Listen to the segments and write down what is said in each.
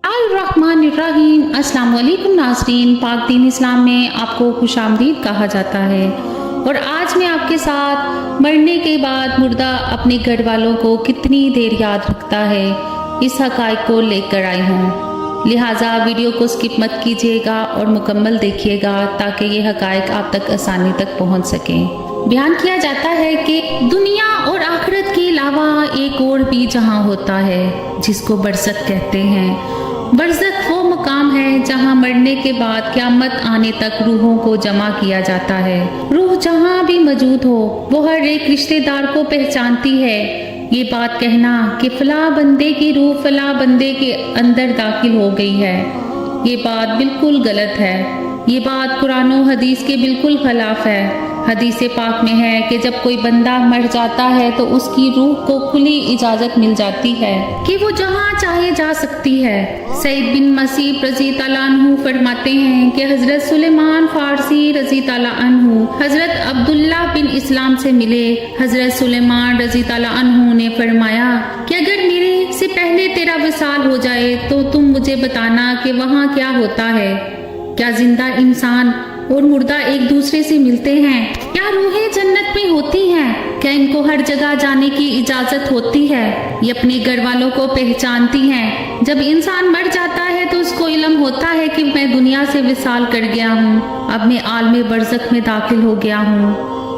अर्रहमानिर्रहीम। अस्सलाम वालेकुम नाज़रीन, पाक दीन इस्लाम में आपको खुशामदीद कहा जाता है और आज मैं आपके साथ मरने के बाद मुर्दा अपने घर वालों को कितनी देर याद रखता है इस हक़ाइक़ को लेकर आई हूँ। लिहाजा वीडियो को स्किप मत कीजिएगा और मुकम्मल देखिएगा ताकि ये हक़ाइक़ आप तक आसानी तक पहुँच सकें। बयान किया जाता है कि दुनिया और आखिरत के अलावा एक और भी जहां होता है जिसको बरज़ख कहते हैं। बरज़ख वो मुकाम है जहां मरने के बाद क़यामत आने तक रूहों को जमा किया जाता है। रूह जहां भी मौजूद हो वो हर एक रिश्तेदार को पहचानती है। ये बात कहना कि फ़ला बंदे की रूह फ़ला बंदे के अंदर दाखिल हो गई है, ये बात बिल्कुल गलत है। ये बात कुरान और हदीस के बिल्कुल खिलाफ है। हदीस पाक में है कि जब कोई बंदा मर जाता है तो उसकी रूह को खुली इजाज़त मिल जाती है कि वो जहाँ चाहे जा सकती है। सईद बिन मसीह रज़ी ताला अन्हु फरमाते हैं कि हज़रत सुलेमान फ़ारसी रज़ी ताला अन्हु हज़रत अब्दुल्ला बिन इस्लाम से मिले। हज़रत सुलेमान रज़ी ताला अन्हु ने फरमाया कि अगर मेरे से पहले तेरा विसाल हो जाए तो तुम मुझे बताना कि वहाँ क्या होता है। क्या जिंदा इंसान और मुर्दा एक दूसरे से मिलते हैं? क्या रूहें जन्नत में होती हैं? क्या इनको हर जगह जाने की इजाजत होती है? ये अपने घर वालों को पहचानती हैं। जब इंसान मर जाता है तो उसको इल्म होता है कि मैं दुनिया से विसाल कर गया हूँ, अब मैं आलम बरज़ख में दाखिल हो गया हूँ।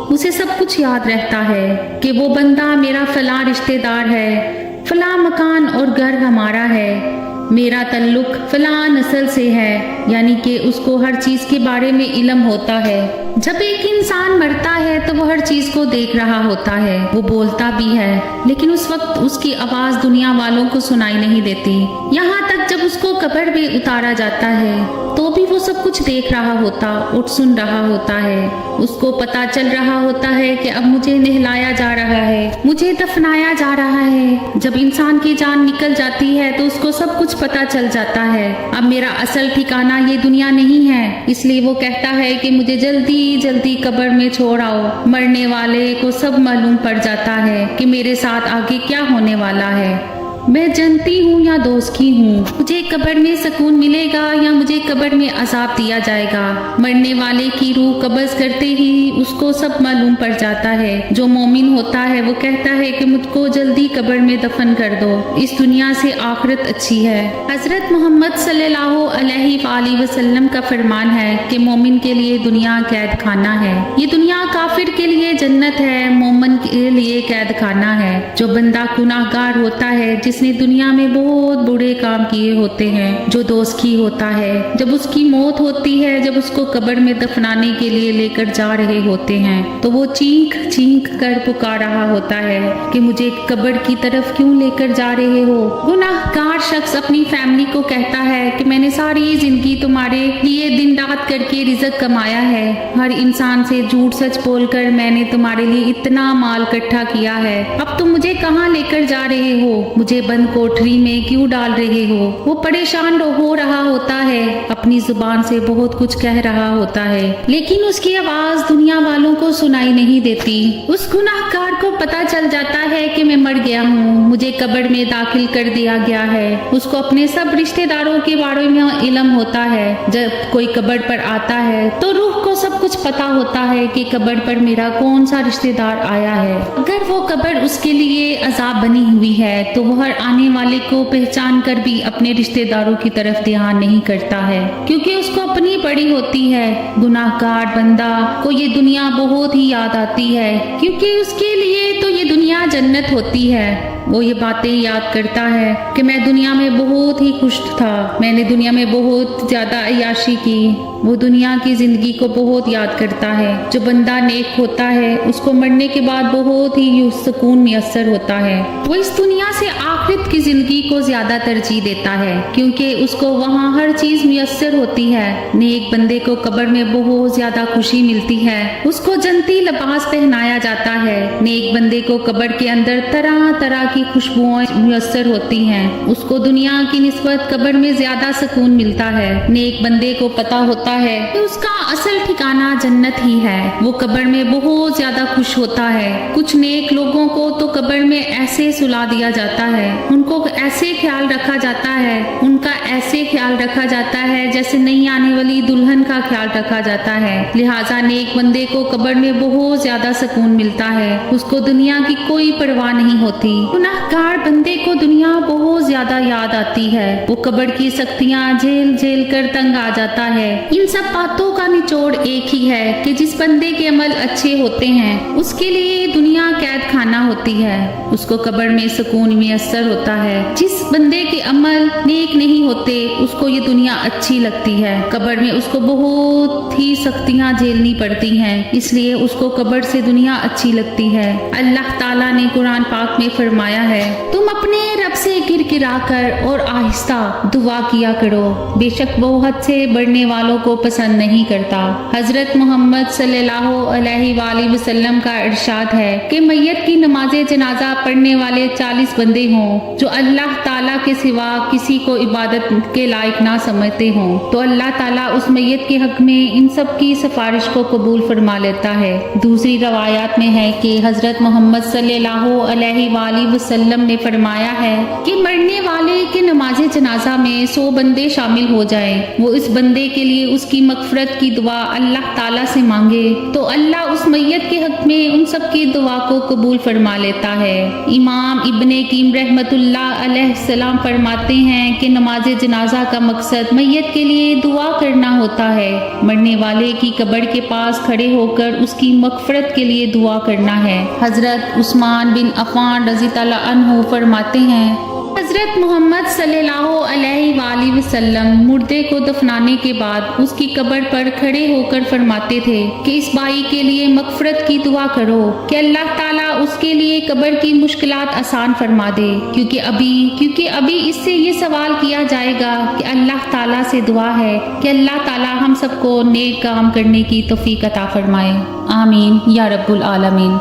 उसे सब कुछ याद रहता है कि वो बंदा मेरा फला रिश्तेदार है, फला मकान और घर हमारा है, मेरा तल्लुक फला नस्ल से है, यानी कि उसको हर चीज के बारे में इल्म होता है। जब एक इंसान मरता है तो वो हर चीज को देख रहा होता है, वो बोलता भी है, लेकिन उस वक्त उसकी आवाज दुनिया वालों को सुनाई नहीं देती। यहाँ तक जब उसको कब्र में उतारा जाता है तो भी वो सब कुछ देख रहा होता और सुन रहा होता है। उसको पता चल रहा होता है कि अब मुझे नहलाया जा रहा है, मुझे दफनाया जा रहा है। जब इंसान की जान निकल जाती है तो उसको सब कुछ पता चल जाता है, अब मेरा असल ठिकाना ये दुनिया नहीं है। इसलिए वो कहता है कि मुझे जल्दी जल्दी कब्र में छोड़ आओ। मरने वाले को सब मालूम पड़ जाता है कि मेरे साथ आगे क्या होने वाला है। मैं जनती हूँ या दोस्ती हूँ, मुझे कब्र में सुकून मिलेगा या मुझे कब्र में अजाब दिया जाएगा। मरने वाले की रूह कब्ज़ करते ही उसको सब मालूम पड़ जाता है। जो मोमिन होता है वो कहता है कि मुझको जल्दी कब्र में दफन कर दो, इस दुनिया से आखिरत अच्छी है। हजरत मोहम्मद सल्लल्लाहु अलैहि वसल्लम का फरमान है कि मोमिन के लिए दुनिया कैद खाना है, ये दुनिया काफिर के लिए जन्नत है, मोमिन के लिए कैद खाना है। जो बंदा गुनाहगार होता है, जिसने दुनिया में बहुत बुरे काम किए होते हैं, जो दोस्ती होता है, जब उसकी मौत होती है, जब उसको कब्र में दफनाने के लिए लेकर जा रहे होते हैं तो वो चीख चीख कर पुकार रहा होता है कि मुझे कब्र की तरफ क्यों लेकर जा रहे हो। गुनाहगार शख्स अपनी फैमिली को कहता है कि मैंने सारी जिंदगी तुम्हारे लिए दिन रात करके रिज़्क कमाया है, हर इंसान से झूठ सच बोलकर मैंने तुम्हारे लिए इतना माल इकट्ठा किया है, अब तुम मुझे कहाँ लेकर जा रहे हो, मुझे बंद कोठरी में क्यों डाल रहे हो। वो परेशान हो रहा होता है, अपनी जुबान से बहुत कुछ कह रहा होता है, लेकिन उसकी आवाज दुनिया वालों को सुनाई नहीं देती। उस गुनाहगार को पता चल जाता है कि मैं मर गया हूँ, मुझे कब्र में दाखिल कर दिया गया है। उसको अपने सब रिश्तेदारों के बारे में इल्म होता है। जब कोई कब्र पर आता है तो रूह को सब कुछ पता होता है कि कब्र पर मेरा कौन सा रिश्तेदार आया है। अगर वो कब्र उसके लिए अजाब बनी हुई है तो वो हर आने वाले को पहचान कर भी अपने रिश्तेदारों की तरफ ध्यान नहीं करता है, क्योंकि उसको अपनी पड़ी होती है। गुनाहगार बंदा को ये दुनिया बहुत ही याद आती है, क्योंकि उसके लिए तो ये दुनिया जन्नत होती है। वो ये बातें याद करता है कि मैं दुनिया में बहुत ही खुश था, मैंने दुनिया में बहुत ज्यादा अय्याशी की। वो दुनिया की जिंदगी को बहुत याद करता है। जो बंदा नेक होता है उसको मरने के बाद बहुत ही सुकून मैसर होता है। वो इस दुनिया से आखिरत की जिंदगी को ज्यादा तरजीह देता है, क्योंकि उसको वहाँ हर चीज मैसर होती है। नेक बंदे को कब्र में बहुत ज्यादा खुशी मिलती है, उसको जन्नती लिबास पहनाया जाता है। नेक बंदे को कब्र के अंदर तरह तरह की खुशबुएं मैसर होती हैं, उसको दुनिया की निस्बत कब्र में ज्यादा सुकून मिलता है। नेक बंदे को पता होता है कि उसका असल ठिकाना जन्नत ही है, वो कब्र में बहुत ज्यादा खुश होता है। कुछ नेक लोगों को तो कब्र में ऐसे सुला दिया जाता है, उनको ऐसे ख्याल रखा जाता है, उनका ऐसे ख्याल रखा जाता है जैसे नई आने वाली दुल्हन का ख्याल रखा जाता है। लिहाजा नेक बंदे को कब्र में बहुत ज्यादा सुकून मिलता है, उसको दुनिया की कोई परवाह नहीं होती। गुनाहगार बंदे को दुनिया बहुत ज्यादा याद आती है, वो कब्र की सख्तियां झेल झेल कर तंग आ जाता है। इन सब बातों का निचोड़ एक ही है कि जिस बंदे के अमल अच्छे होते हैं उसके लिए दुनिया कैद खाना होती है, उसको कब्र में सुकून मैसर होता है। जिस बंदे के अमल नेक नहीं होते उसको ये दुनिया अच्छी लगती है, कब्र में उसको बहुत ही सख्तियां झेलनी पड़ती हैं, इसलिए उसको कब्र से दुनिया अच्छी लगती है। अल्लाह ताला ने कुरान पाक में फरमाया है, तुम अपने रब से गिरगिरा कर और आहिस्ता दुआ किया करो, बेशक वो हद से बढ़ने वालों को पसंद नहीं करता। हजरत मोहम्मद सल्लल्लाहु अलैहि वसल्लम का इरशाद है कि मैयत की नमाज़े जनाजा पढ़ने वाले 40 बंदे हों जो अल्लाह ताला के सिवा किसी को इबादत के लायक ना समझते हों, तो अल्लाह ताला उस मैयत के हक में इन सब की सिफारिश को कबूल फरमा लेता है। दूसरी रवायात में है कि हजरत मोहम्मद सल्लल्लाहु अलैहि वसल्लम ने फरमाया है कि मरने वाले के नमाज़े जनाजा में 100 बंदे शामिल हो जाएं, वो इस बंदे के लिए उसकी मगफरत की दुआ अल्लाह ताला से मांगे तो अल्लाह उस मैयत के हक में उन सब की दुआ को कबूल फरमा लेता है। इमाम इब्ने कीम रहमतुल्लाह अलैहिस्सलाम फरमाते हैं कि नमाज़े जनाजा का मकसद मैयत के लिए दुआ करना होता है, मरने वाले की कब्र के पास खड़े होकर उसकी मगफरत के लिए दुआ करना है। हजरत उस्मान बिन अफ़ान रज़ी अल्लाह अन्हु फरमाते हैं, हजरत मोहम्मद सल्लल्लाहु अलैहि वसल्लम मुर्दे को दफनाने के बाद उसकी कब्र पर खड़े होकर फरमाते थे कि इस भाई के लिए मगफरत की दुआ करो कि अल्लाह ताला उसके लिए कब्र की मुश्किलात आसान फरमा दे, क्योंकि अभी इससे ये सवाल किया जाएगा कि अल्लाह ताला से दुआ है कि अल्लाह ताला हम सबको नेक काम करने की तौफीक अता फरमाए। आमीन या रब्बुल आलमीन।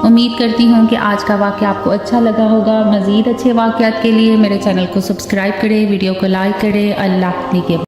उम्मीद करती हूँ कि आज का वाक़या आपको अच्छा लगा होगा। मज़ीद अच्छे वाक़यात के लिए मेरे चैनल को सब्सक्राइब करें, वीडियो को लाइक करें। अल्लाह हाफ़िज़।